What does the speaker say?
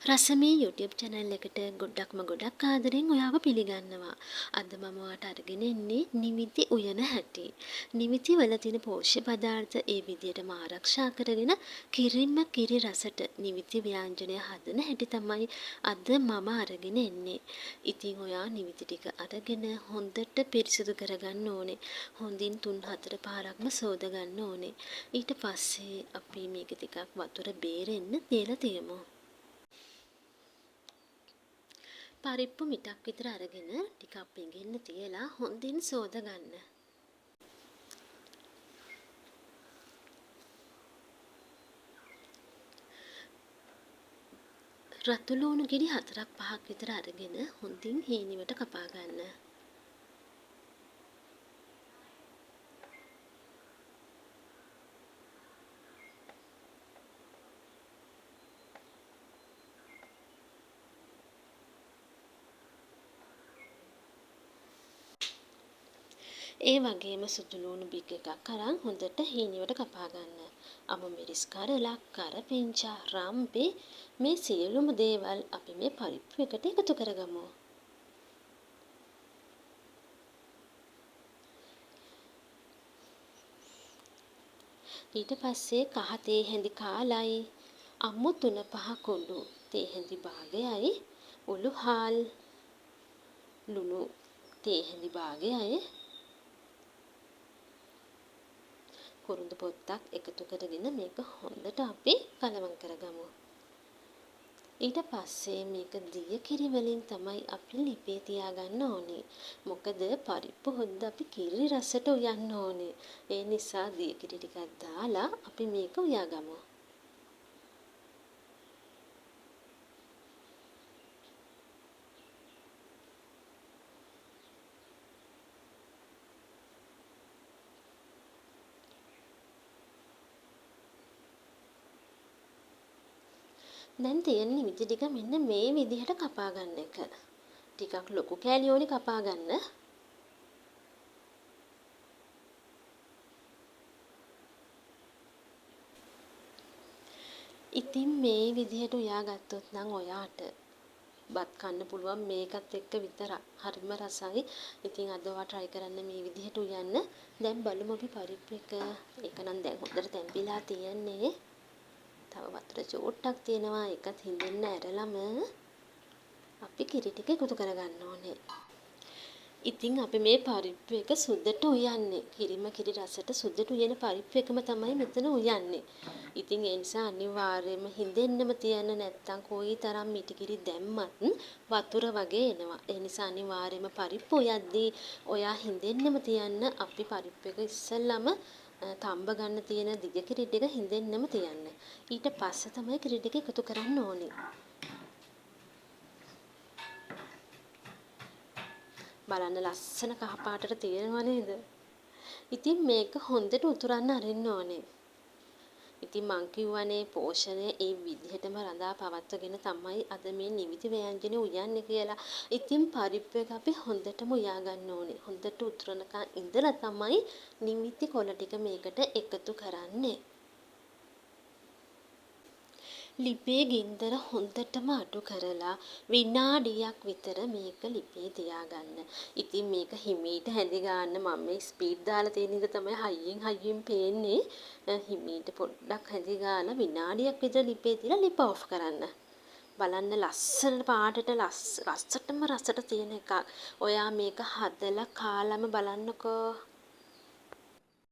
රසමී YouTube channel එකට ගොඩක් ආදරෙන් ඔයාව පිළිගන්නවා. අද මම ඔයාට අරගෙන එන්නේ නිමිති උයන හැටි. නිමිති වල තියෙන පෝෂ්‍ය පදාර්ථ ඒ විදිහටම ආරක්ෂා කරගෙන කිරිම කිරි රසට නිමිති ව්‍යාංජනය හදන හැටි තමයි අද මම අරගෙන එන්නේ. ඉතින් ඔයා නිමිති ටික අරගෙන හොඳට පිරිසිදු කරගන්න ඕනේ. හොඳින් 3-4 පාරක්ම සෝද ගන්න ඕනේ. ඊට පස්සේ අපි මේක ටිකක් වතුර බේරෙන්න තියලා තියමු. පරිප්පු මිටක් විතර අරගෙන ටිකක් පෙඟෙන්න තියලා හොඳින් සෝද ගන්න. රතු ලුණු ගෙඩි 4-5ක් විතර අරගෙන හොඳින් හීනිවට කපා ගන්න. ඒ වගේම සුදු ලුණු බික් එකක් අරන් හොඳට හීනියට කපා ගන්න. අමු මිරිස් කරලක්, කරපිංචා, රම්පේ මේ සියලුම දේවල් අපි මේ පරිප්පු එකට එකතු කරගමු. ඊට පස්සේ කහ තේ හැඳි කාලයි, අමු 3-5 කුඩු තේ හැඳි භාගයයි, උළු හාල් ලුණු තේ හැඳි භාගයයි, කුරුඳු පොත්තක් එකතු කරගෙන මේක හොඳට අපි කලවම් කරගමු. ඊට පස්සේ මේක දිය කිරි වලින් තමයි අපි ලිපේ තියාගන්න ඕනේ. මොකද පරිප්පු හොද්ද අපි කිරි රසට උයන්න ඕනේ. ඒ නිසා දිය කිරි ටිකක් දාලා අපි මේක උයාගමු. දැන් තියෙන නිමිති ටික මෙන්න මේ විදිහට කපා ගන්න එක. ටිකක් ලොකු කෑලි ඕනි කපා ගන්න. ඉතින් මේ විදිහට උයාගත්තොත් නම් ඔයාට බත් කන්න පුළුවන් මේකත් එක්ක විතරක්. හරිම රසයි. ඉතින් අද ඔයා try කරන්න මේ විදිහට උයන්න. දැන් බලමු අපි පරිප්පු එක. ඒක නම් දැන් හොඳට තැම්පිලා තියෙන්නේ. තව වතුර චූට්ටක් තියෙනවා. ඒකත් හිඳෙන්න ඇරලම අපි කිරි ටික එකතු කරගන්න ඕනේ. ඉතින් අපි මේ පරිප්පු එක සුද්දට උයන්නේ. කිරිම කිරි රසට සුද්දට උයන පරිප්පු එකම තමයි මෙතන උයන්නේ. ඉතින් ඒ නිසා අනිවාර්යයෙන්ම හිඳෙන්නම තියන්න නැත්තම් කොයි තරම් මිටි කිරි දැම්මත් වතුර වගේ එනවා. ඒ නිසා අනිවාර්යයෙන්ම පරිප්පු උයද්දී ඔයා හිඳෙන්නම තියන්න අපි පරිප්පු එක ඉස්සෙල්ලම තම්බ ගන්න තියෙන දිග කිරි ටික හිඳෙන්නම තියන්න. ඊට පස්සේ තමයි කිරි ටික එකතු කරන්න ඕනේ. බලන්න ලස්සන කහ පාටට තියෙනව නේද? ඉතින් මේක හොඳට උතුරන්න අරින්න ඕනේ. ඉතින් මං කිව්වනේ පෝෂණය ඒ විදිහටම රඳා පවත්වගෙන තමයි අද මේ නිමිති ව්‍යංජනේ උයන්නේ කියලා. ඉතින් පරිප්පු එක අපි හොඳටම උයා ගන්න ඕනේ. හොඳට උතුරනකන් ඉඳලා තමයි නිමිති කොළ ටික මේකට එකතු කරන්නේ. ලිපේ ගින්දර හොඳටම අඩු කරලා විනාඩියක් විතර මේක ලිපේ තියාගන්න. ඉතින් මේක හිමීට හැඳි ගන්න මම මේ ස්පීඩ් දාලා තියෙන එක තමයි හයියෙන් පේන්නේ. හිමීට පොඩ්ඩක් හැඳි ගාලා විනාඩියක් විතර ලිපේ තියලා ලිප ඔෆ් කරන්න. බලන්න ලස්සන පාටට රසටම රසට තියෙන එකක්. ඔයා මේක හදලා කාලම බලන්නකෝ.